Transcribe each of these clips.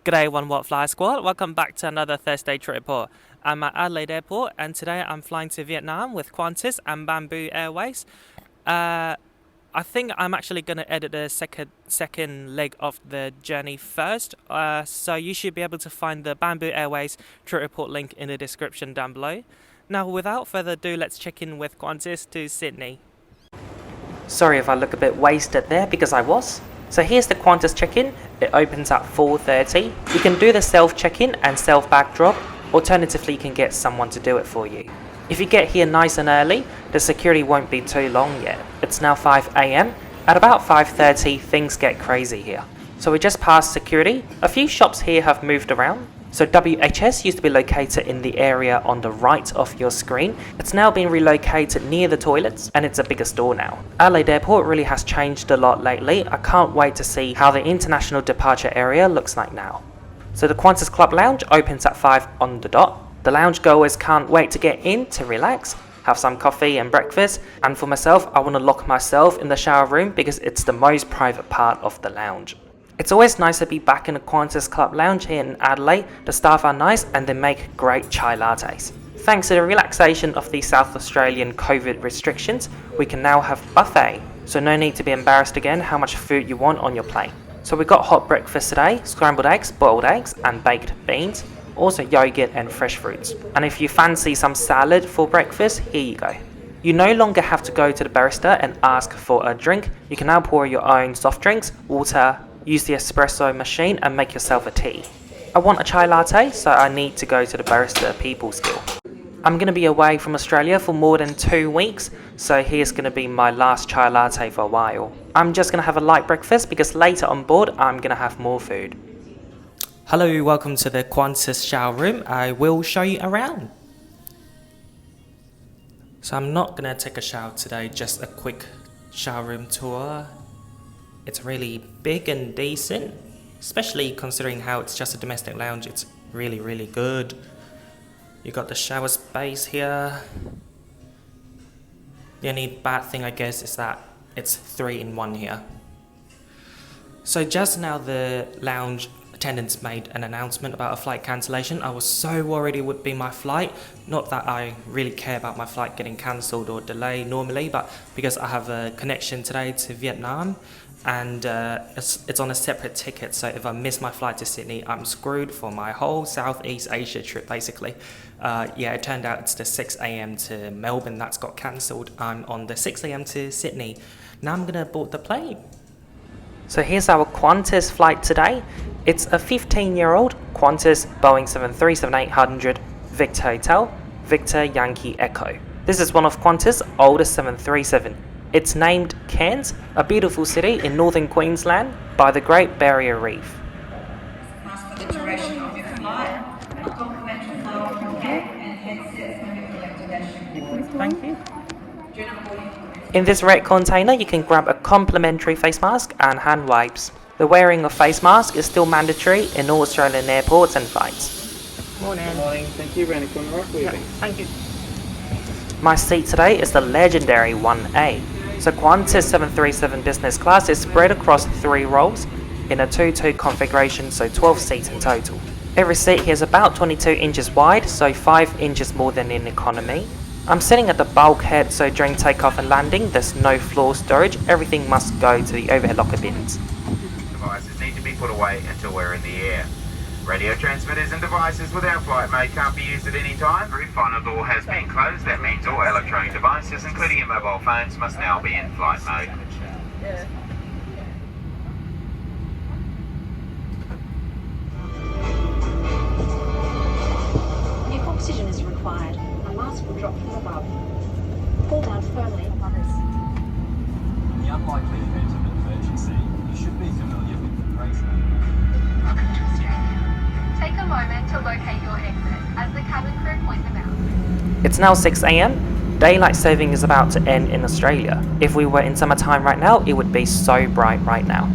G'day OWFsquad, welcome back to another Thursday trip report. I'm at Adelaide Airport and today I'm flying to Vietnam with Qantas and Bamboo Airways. I think I'm actually going to edit the second leg of the journey first, so you should be able to find the Bamboo Airways trip report link in the description down below. Now without further ado, let's check in with Qantas to Sydney. Sorry if I look a bit wasted there because I was. So here's the Qantas check-in. It opens at 4:30. You can do the self check-in and self bag drop. Alternatively, you can get someone to do it for you. If you get here nice and early, the security won't be too long yet. It's now 5 AM. At about 5:30, things get crazy here. So we just passed security. A few shops here have moved around. So WHS used to be located in the area on the right of your screen. It's now been relocated near the toilets and it's a bigger store now. Adelaide Airport really has changed a lot lately. I can't wait to see how the international departure area looks like now. So the Qantas Club Lounge opens at 5 on the dot. The lounge goers can't wait to get in to relax, have some coffee and breakfast, and for myself, I want to lock myself in the shower room because it's the most private part of the lounge. It's always nice to be back in the Qantas Club Lounge here in Adelaide. The staff are nice and they make great chai lattes. Thanks to the relaxation of the South Australian COVID restrictions, we can now have buffet, so no need to be embarrassed again how much food you want on your plate. So we got hot breakfast today, scrambled eggs, boiled eggs and baked beans, also yogurt and fresh fruits. And if you fancy some salad for breakfast, here you go. You no longer have to go to the barista and ask for a drink. You can now pour your own soft drinks, water, use the espresso machine and make yourself a tea. I want a chai latte, so I need to go to the barista people skill. I'm going to be away from Australia for more than 2 weeks, so here's going to be my last chai latte for a while. I'm just going to have a light breakfast because later on board I'm going to have more food. Hello, welcome to the Qantas shower room. I will show you around. So I'm not going to take a shower today, just a quick shower room tour. It's really big and decent, especially considering how it's just a domestic lounge. It's really good. You got the shower space here. The only bad thing I guess is that it's 3-in-1 here. So just now the lounge attendants made an announcement about a flight cancellation. I was so worried it would be my flight. Not that I really care about my flight getting cancelled or delayed normally, but because I have a connection today to Vietnam and it's on a separate ticket, so if I miss my flight to Sydney, I'm screwed for my whole Southeast Asia trip basically. Yeah, it turned out it's the 6 AM to Melbourne that's got cancelled. I'm on the 6 AM to Sydney. Now I'm gonna board the plane. So here's our Qantas flight today. It's a 15-year-old Qantas Boeing 737-800 Victor Hotel, Victor Yankee Echo. This is one of Qantas' oldest 737. It's named Cairns, a beautiful city in northern Queensland by the Great Barrier Reef. For the duration of your flight, a complimentary flower bouquet and headsets can be collected at shipboard. Thank you. In this red container, you can grab a complimentary face mask and hand wipes. The wearing of face mask is still mandatory in all Australian airports and flights. Morning. Good morning, thank you. Round the corner, right? Yeah, thank you. My seat today is the legendary 1A. So Qantas 737 business class is spread across 3 rows in a 2-2 configuration, so 12 seats in total. Every seat here is about 22 inches wide, so 5 inches more than in economy. I'm sitting at the bulkhead, so during takeoff and landing there's no floor storage, everything must go to the overhead locker bins. Devices need to be put away until we're in the air. Radio transmitters and devices without flight mode can't be used at any time. Roof on the door has been closed. That means all electronic devices, including your mobile phones, must now be in flight mode. If oxygen is required, a mask will drop from above. Pull down firmly on others. In the unlikely event of an emergency, you should be familiar with the phrase. Take a moment to locate your exit as the cabin crew point them out. It's now 6 AM. Daylight saving is about to end in Australia. If we were in summertime right now, it would be so bright right now.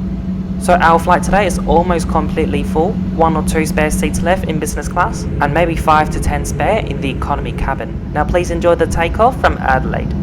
So our flight today is almost completely full. 1 or 2 spare seats left in business class and maybe 5 to 10 spare in the economy cabin. Now please enjoy the takeoff from Adelaide.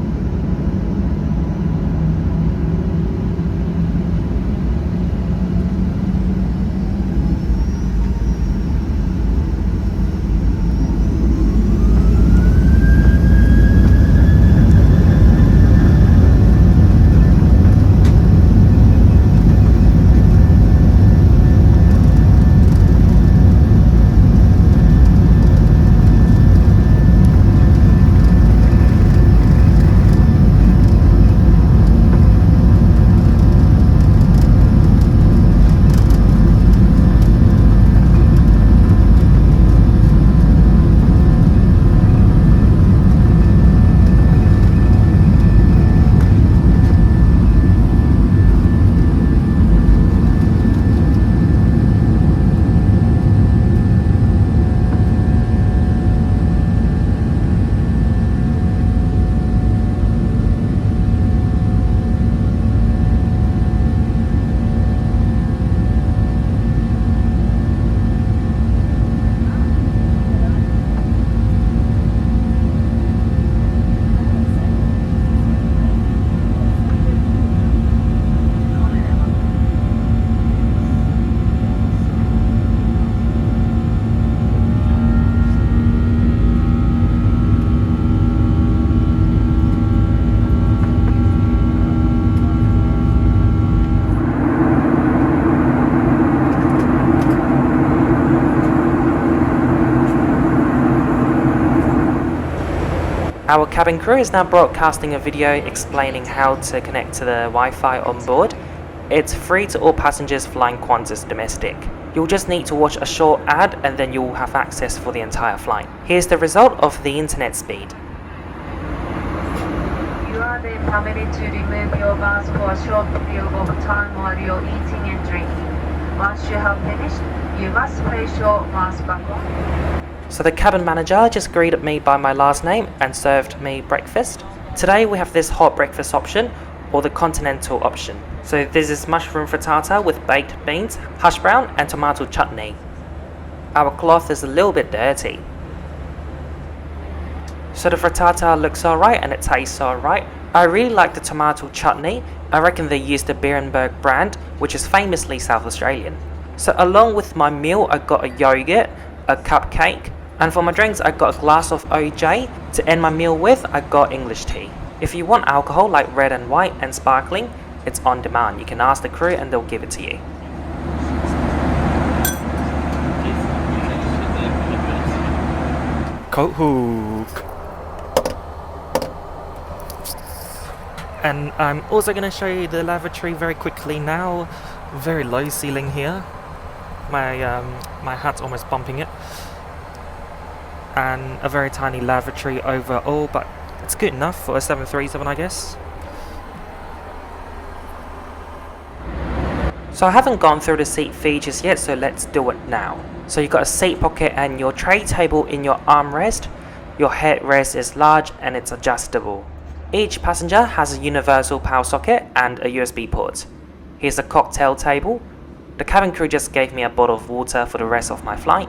Our cabin crew is now broadcasting a video explaining how to connect to the Wi-Fi on board. It's free to all passengers flying Qantas domestic. You'll just need to watch a short ad and then you'll have access for the entire flight. Here's the result of the internet speed. You are then permitted to remove your mask for a short period of time while you're eating and drinking. Once you have finished, you must place your mask back on. So the cabin manager just greeted me by my last name and served me breakfast. Today we have this hot breakfast option or the continental option. So this is mushroom frittata with baked beans, hash brown and tomato chutney. Our cloth is a little bit dirty. So the frittata looks alright and it tastes alright. I really like the tomato chutney. I reckon they used the Beerenberg brand, which is famously South Australian. So along with my meal I got a yogurt, a cupcake, and for my drinks I got a glass of OJ. To end my meal with, I got English tea. If you want alcohol like red and white and sparkling, it's on demand. You can ask the crew and they'll give it to you. Coat hook. And I'm also going to show you the lavatory very quickly now. Very low ceiling here. My hat's almost bumping it. And a very tiny lavatory overall, but it's good enough for a 737, I guess. So I haven't gone through the seat features yet, so let's do it now. So you've got a seat pocket and your tray table in your armrest. Your headrest is large and it's adjustable. Each passenger has a universal power socket and a USB port. Here's a cocktail table. The cabin crew just gave me a bottle of water for the rest of my flight.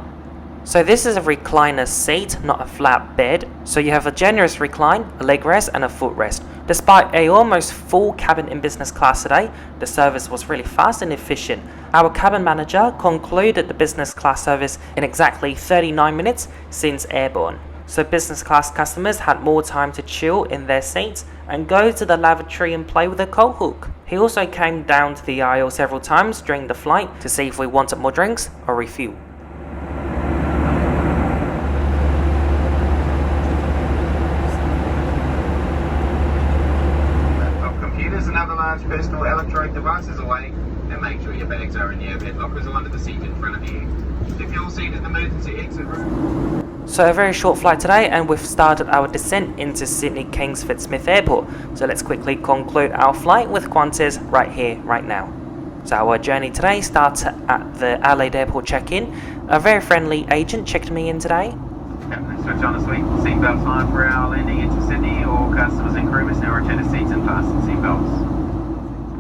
So this is a recliner seat, not a flat bed. So you have a generous recline, a leg rest and a footrest. Despite a almost full cabin in business class today, the service was really fast and efficient. Our cabin manager concluded the business class service in exactly 39 minutes since airborne. So business class customers had more time to chill in their seats and go to the lavatory and play with a coat hook. He also came down to the aisle several times during the flight to see if we wanted more drinks or refuel. Large personal electronic devices away and make sure your bags are in the overhead lockers or under the seat in front of you. If you're seated in the emergency exit room. So a very short flight today and we've started our descent into Sydney Kingsford Smith Airport. So let's quickly conclude our flight with Qantas right here, right now. So our journey today starts at the Adelaide Airport check-in. A very friendly agent checked me in today. Switch on the seatbelt sign for our landing into Sydney. All customers and crew must now return to seats and fasten seatbelts.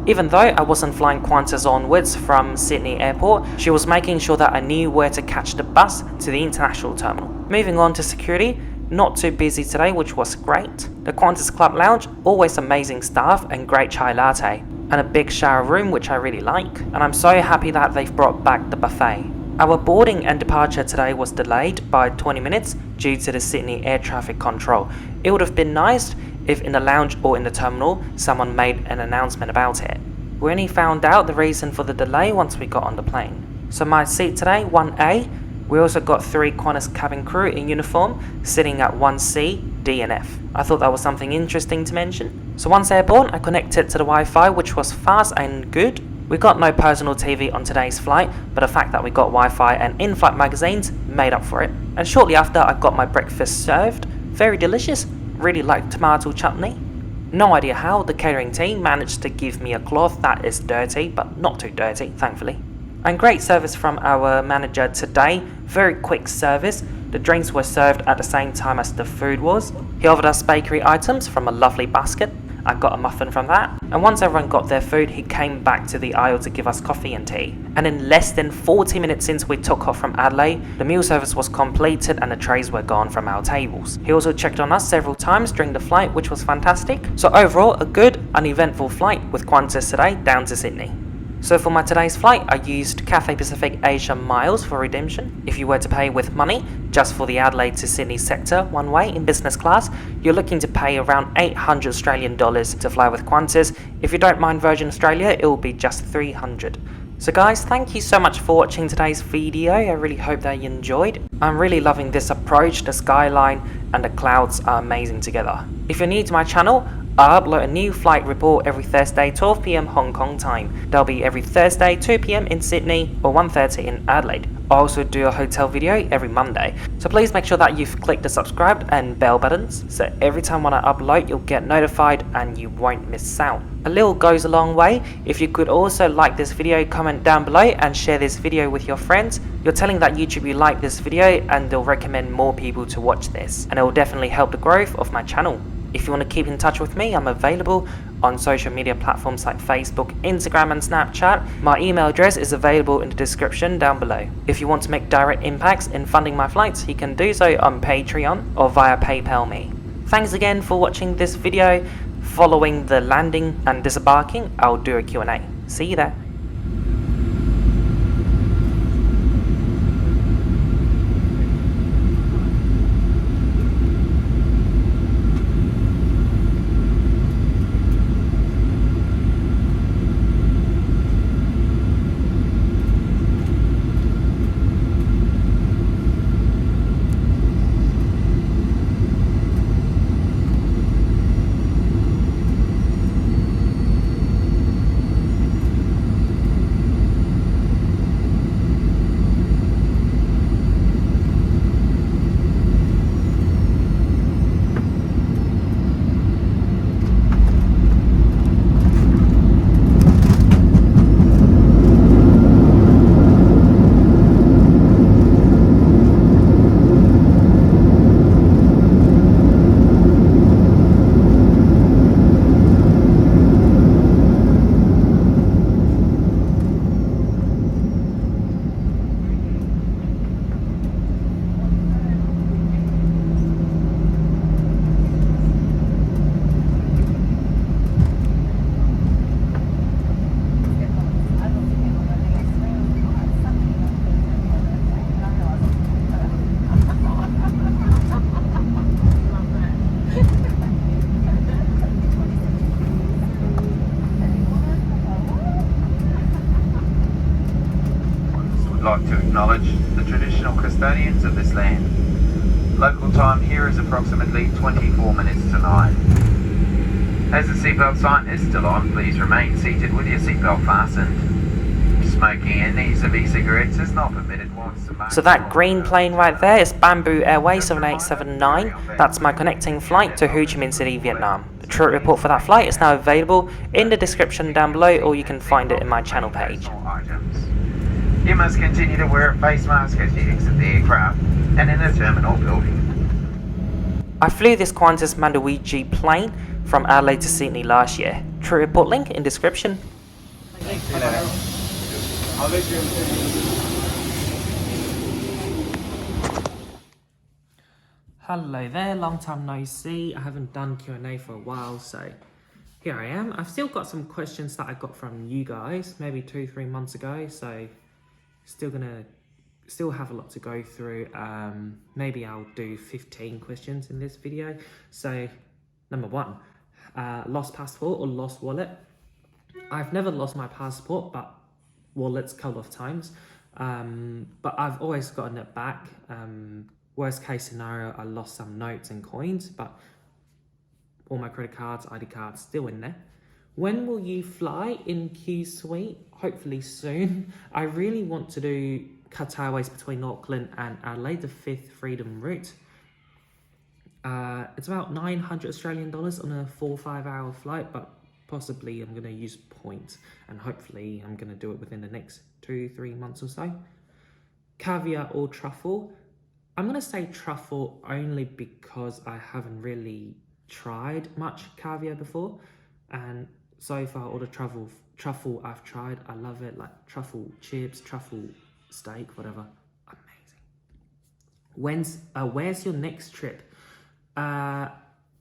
Even though I wasn't flying Qantas onwards from Sydney Airport, she was making sure that I knew where to catch the bus to the international terminal. Moving on to security, not too busy today, which was great. The Qantas Club Lounge, always amazing staff and great chai latte. And a big shower room, which I really like. And I'm so happy that they've brought back the buffet. Our boarding and departure today was delayed by 20 minutes due to the Sydney air traffic control. It would have been nice if in the lounge or in the terminal someone made an announcement about it. We only found out the reason for the delay once we got on the plane. So my seat today, 1A. We also got 3 Qantas cabin crew in uniform sitting at 1C, D and F. I thought that was something interesting to mention. So once airborne, I connected to the Wi-Fi, which was fast and good. We got no personal TV on today's flight, but the fact that we got Wi-Fi and in-flight magazines made up for it. And shortly after, I got my breakfast served. Very delicious. Really like tomato chutney. No idea how the catering team managed to give me a cloth that is dirty, but not too dirty, thankfully. And great service from our manager today. Very quick service. The drinks were served at the same time as the food was. He offered us bakery items from a lovely basket. I got a muffin from that. And once everyone got their food, he came back to the aisle to give us coffee and tea. And in less than 40 minutes since we took off from Adelaide, the meal service was completed and the trays were gone from our tables. He also checked on us several times during the flight, which was fantastic. So overall, a good, uneventful flight with Qantas today down to Sydney. So for my today's flight, I used Cathay Pacific Asia Miles for redemption. If you were to pay with money, just for the Adelaide to Sydney sector one way in business class, you're looking to pay around $800 Australian to fly with Qantas. If you don't mind Virgin Australia, it will be just $300. So guys, thank you so much for watching today's video. I really hope that you enjoyed. I'm really loving this approach. The skyline and the clouds are amazing together. If you're new to my channel, I upload a new flight report every Thursday 12 PM Hong Kong time. They'll be every Thursday 2 PM in Sydney or 1:30 in Adelaide. I also do a hotel video every Monday. So please make sure that you've clicked the subscribe and bell buttons, so every time when I upload you'll get notified and you won't miss out. A little goes a long way. If you could also like this video, comment down below and share this video with your friends. You're telling that YouTube you like this video and they'll recommend more people to watch this, and it will definitely help the growth of my channel. If you want to keep in touch with me, I'm available on social media platforms like Facebook, Instagram and Snapchat. My email address is available in the description down below. If you want to make direct impacts in funding my flights, you can do so on Patreon or via PayPal me. Thanks again for watching this video. Following the landing and disembarking, I'll do a Q&A. See you there. Like to acknowledge the traditional custodians of this land. Local time here is approximately 24 minutes to 9. As the seatbelt sign is still on, please remain seated with your seatbelt fastened. Smoking any use of e-cigarettes is not permitted whilst the So that green plane right there is Bamboo Airways 7879. That's my connecting flight to Ho Chi Minh City, Vietnam. The trip report for that flight is now available in the description down below, or you can find it in my channel page. You must continue to wear a face mask as you exit the aircraft and in the terminal building. I flew this Qantas Mandawi plane from Adelaide to Sydney last year. Trip report link in description. Hello there, long time no see. I haven't done Q&A for a while, so here I am. I've still got some questions that I got from you guys maybe 2-3 months ago, so still have a lot to go through. Maybe I'll do 15 questions in this video. So number 1, lost passport or lost wallet. I've never lost my passport, but wallets a couple of times, but I've always gotten it back. Worst case scenario, I lost some notes and coins, but all my credit cards, ID cards still in there. When will you fly in Q Suite? Hopefully soon. I really want to do Qatar Airways between Auckland and Adelaide, the 5th Freedom route. It's about 900 Australian dollars on a 4 or 5 hour flight, but possibly I'm going to use points, and hopefully I'm going to do it within the next 2-3 months or so. Caviar or truffle? I'm going to say truffle only because I haven't really tried much caviar before, and so far all the truffle I've tried, I love it. Like truffle chips, truffle steak, whatever. Amazing. Where's your next trip?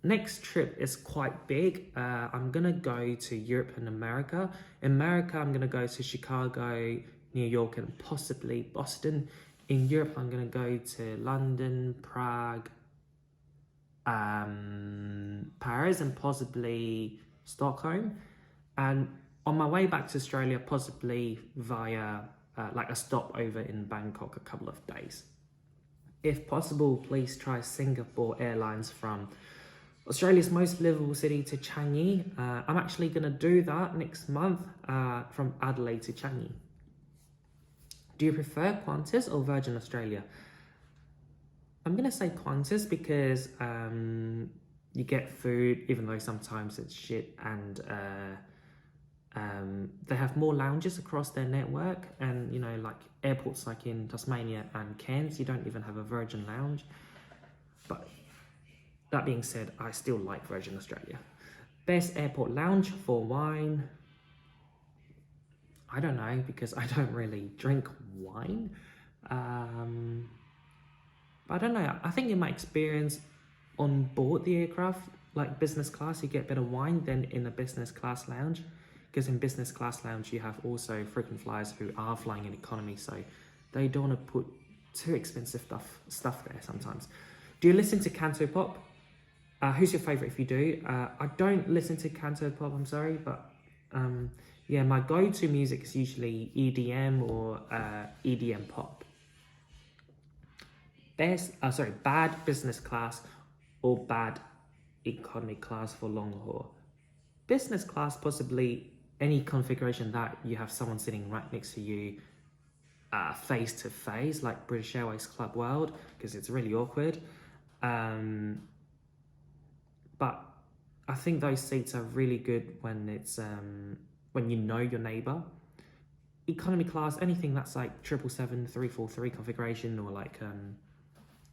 Next trip is quite big. I'm gonna go to Europe and America. In America, I'm gonna go to Chicago, New York, and possibly Boston. In Europe, I'm gonna go to London, Prague, Paris, and possibly Stockholm. And On my way back to Australia, possibly via like a stopover in Bangkok a couple of days. If possible, please try Singapore Airlines from Australia's most livable city to Changi. I'm actually going to do that next month from Adelaide to Changi. Do you prefer Qantas or Virgin Australia? I'm going to say Qantas because you get food, even though sometimes it's shit, and they have more lounges across their network, and you know, like airports like in Tasmania and Cairns, you don't even have a Virgin lounge. But that being said, I still like Virgin Australia. Best airport lounge for wine? I don't know, because I don't really drink wine. But I don't know, I think in my experience on board the aircraft, like business class, you get better wine than in a business class lounge. Because in business class lounge, you have also frequent flyers who are flying in economy, so they don't want to put too expensive stuff there sometimes. Do you listen to Cantopop? Who's your favourite if you do? I don't listen to Cantopop, I'm sorry, but yeah, my go-to music is usually EDM or EDM pop. Bad business class or bad economy class for long haul? Business class, possibly any configuration that you have someone sitting right next to you face to face, like British Airways Club World, because it's really awkward. But I think those seats are really good when it's when you know your neighbour. Economy class, anything that's like 777 343 configuration or like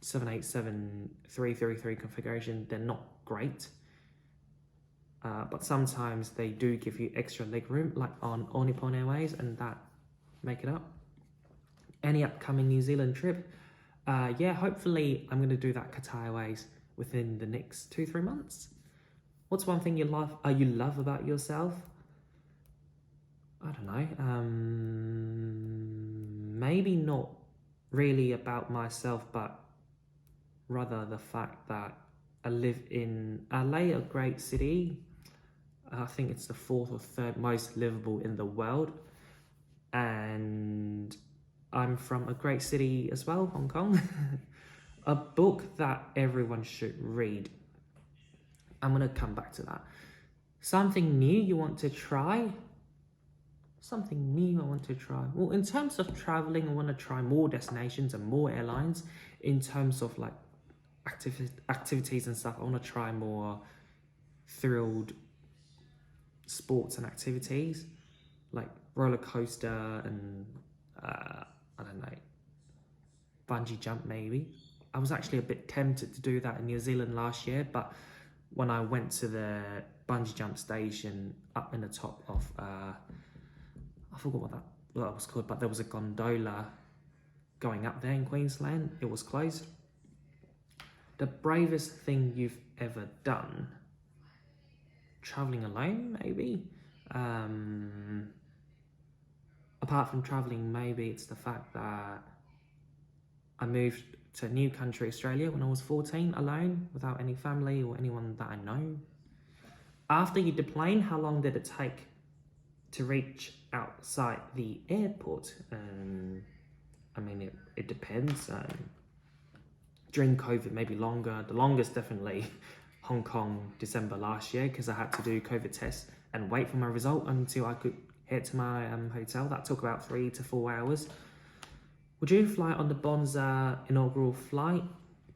787 333 configuration, they're not great. But sometimes they do give you extra leg room, like on All Nippon Airways, and that make it up. Any upcoming New Zealand trip? Yeah, hopefully I'm going to do that Qatar Airways within the next 2-3 months. What's one thing you love about yourself? I don't know. Maybe not really about myself, but rather the fact that I live in LA, a great city. I think it's the 4th or 3rd most livable in the world. And I'm from a great city as well, Hong Kong. A book that everyone should read. I'm going to come back to that. Something new you want to try? Something new I want to try. Well, in terms of traveling, I want to try more destinations and more airlines. In terms of like activities and stuff, I want to try more thrilled sports and activities, like roller coaster and I don't know, bungee jump maybe. I was actually a bit tempted to do that in New Zealand last year, but when I went to the bungee jump station up in the top of I forgot what that was called, but there was a gondola going up there in Queensland. It was closed. The bravest thing you've ever done? Traveling alone, maybe. Apart from traveling, maybe it's the fact that I moved to a new country, Australia, when I was 14, alone, without any family or anyone that I know. After you deplane, how long did it take to reach outside the airport? I mean, it depends. During COVID, maybe longer. The longest, definitely, Hong Kong, December last year, because I had to do COVID tests and wait for my result until I could head to my hotel. That took about 3 to 4 hours. Would you fly on the Bonza inaugural flight?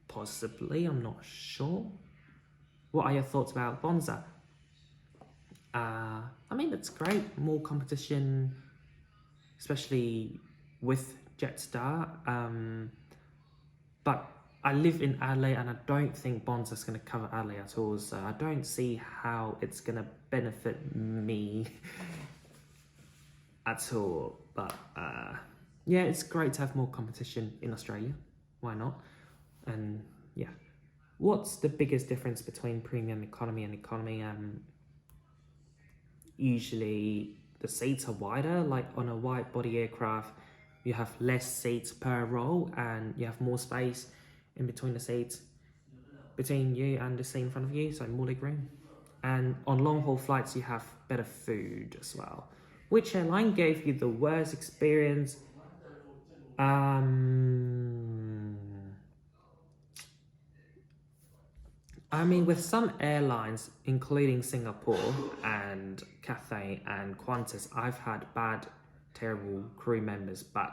Possibly, I'm not sure. What are your thoughts about Bonza? I mean, it's great, more competition, especially with Jetstar. But I live in Adelaide and I don't think Bonza's going to cover Adelaide at all, so I don't see how it's going to benefit me at all. But yeah, it's great to have more competition in Australia. Why not? And yeah. What's the biggest difference between premium economy and economy? Usually the seats are wider, like on a wide body aircraft, you have less seats per row and you have more space in between the seats, between you and the seat in front of you, so more leg room. And on long-haul flights, you have better food as well. Which airline gave you the worst experience? I mean, with some airlines, including Singapore and Cathay and Qantas, I've had bad, terrible crew members, but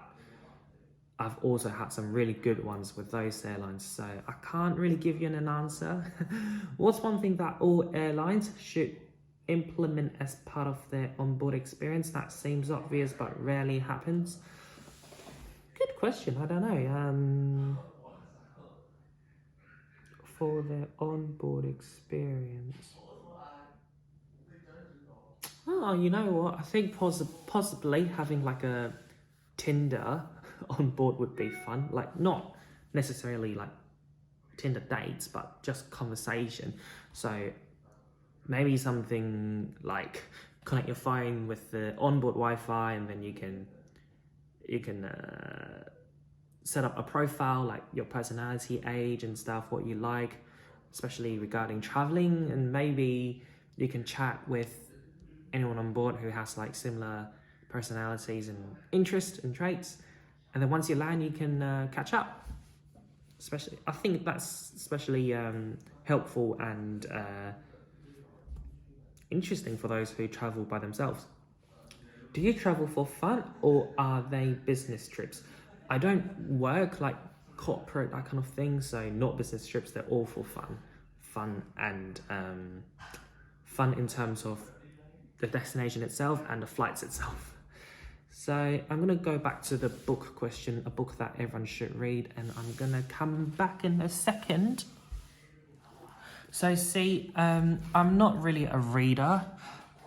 I've also had some really good ones with those airlines, so I can't really give you an answer. What's one thing that all airlines should implement as part of their onboard experience that seems obvious but rarely happens? Good question, I don't know. For their onboard experience. Oh, you know what? I think possibly having like a Tinder on board would be fun. Like not necessarily like Tinder dates, but just conversation. So maybe something like connect your phone with the onboard Wi-Fi, and then you can set up a profile, like your personality, age and stuff, what you like, especially regarding traveling, and maybe you can chat with anyone on board who has like similar personalities and interests and traits, and then once you land you can catch up. Especially, I think that's especially helpful and interesting for those who travel by themselves. Do you travel for fun or are they business trips? I don't work like corporate, that kind of thing, so not business trips, they're all for fun. Fun and fun in terms of the destination itself and the flights itself. So I'm gonna go back to the book question, a book that everyone should read, and I'm gonna come back in a second. So see, I'm not really a reader.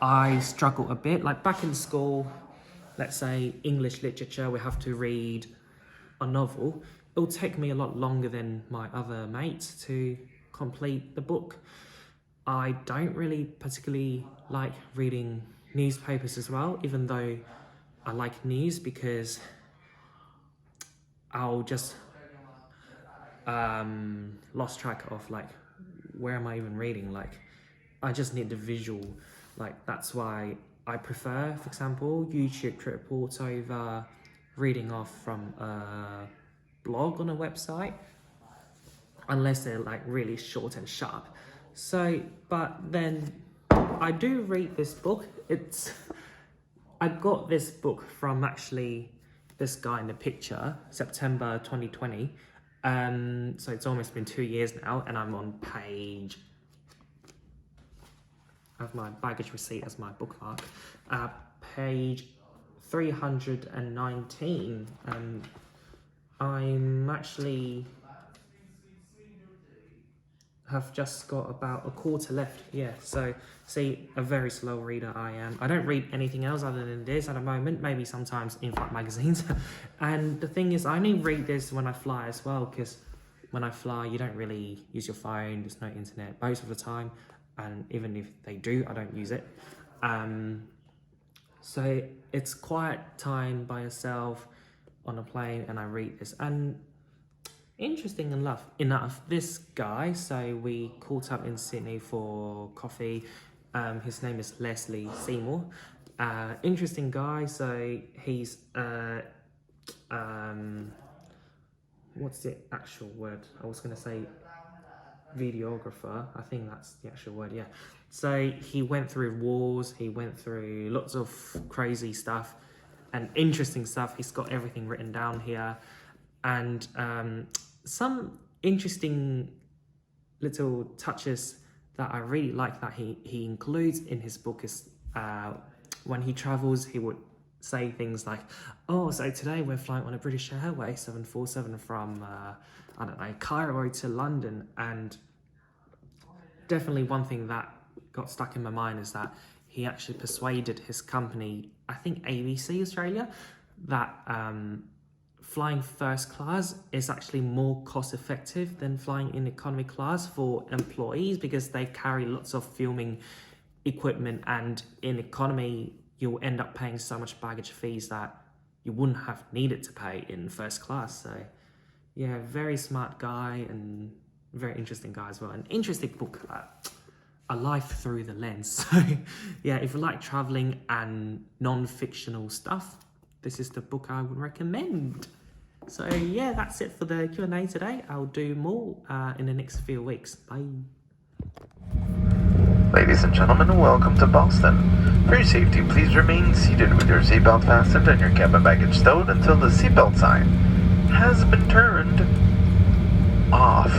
I struggle a bit, like back in school, let's say English literature, we have to read a novel. It'll take me a lot longer than my other mates to complete the book. I don't really particularly like reading newspapers as well, even though I like news, because I'll just lost track of like where am I even reading. Like I just need the visual. Like that's why I prefer, for example, YouTube trip reports over reading off from a blog on a website, unless they're like really short and sharp. So, but then I do read this book. I got this book from actually this guy in the picture, September 2020. So it's almost been 2 years now, and I'm on page, I have my baggage receipt as my bookmark, page 319. I'm actually have just got about a quarter left. Yeah, so see, a very slow reader I am. I don't read anything else other than this at the moment, maybe sometimes in-flight magazines. And the thing is, I only read this when I fly as well, because when I fly you don't really use your phone, there's no internet most of the time, and even if they do, I don't use it. So it's quiet time by yourself on a plane, and I read this. And interesting enough, this guy, so we caught up in Sydney for coffee. His name is Leslie Seymour. Interesting guy. So he's what's the actual word? I was gonna say videographer. I think that's the actual word. Yeah. So he went through wars. He went through lots of crazy stuff and interesting stuff. He's got everything written down here. And some interesting little touches that I really like that he includes in his book is when he travels, he would say things like, oh, so today we're flying on a British Airways 747 from, I don't know, Cairo to London. And definitely one thing that got stuck in my mind is that he actually persuaded his company, I think ABC Australia, that flying first class is actually more cost effective than flying in economy class for employees, because they carry lots of filming equipment, and in economy you'll end up paying so much baggage fees that you wouldn't have needed to pay in first class. So yeah, very smart guy and very interesting guy as well. An interesting book. a life through the lens. So yeah, if you like traveling and non-fictional stuff, this is the book I would recommend. So yeah, that's it for the Q&A today. I'll do more in the next few weeks. Bye. Ladies and gentlemen, welcome to Boston. For your safety, please remain seated with your seatbelt fastened and your cabin baggage stowed until the seatbelt sign has been turned off.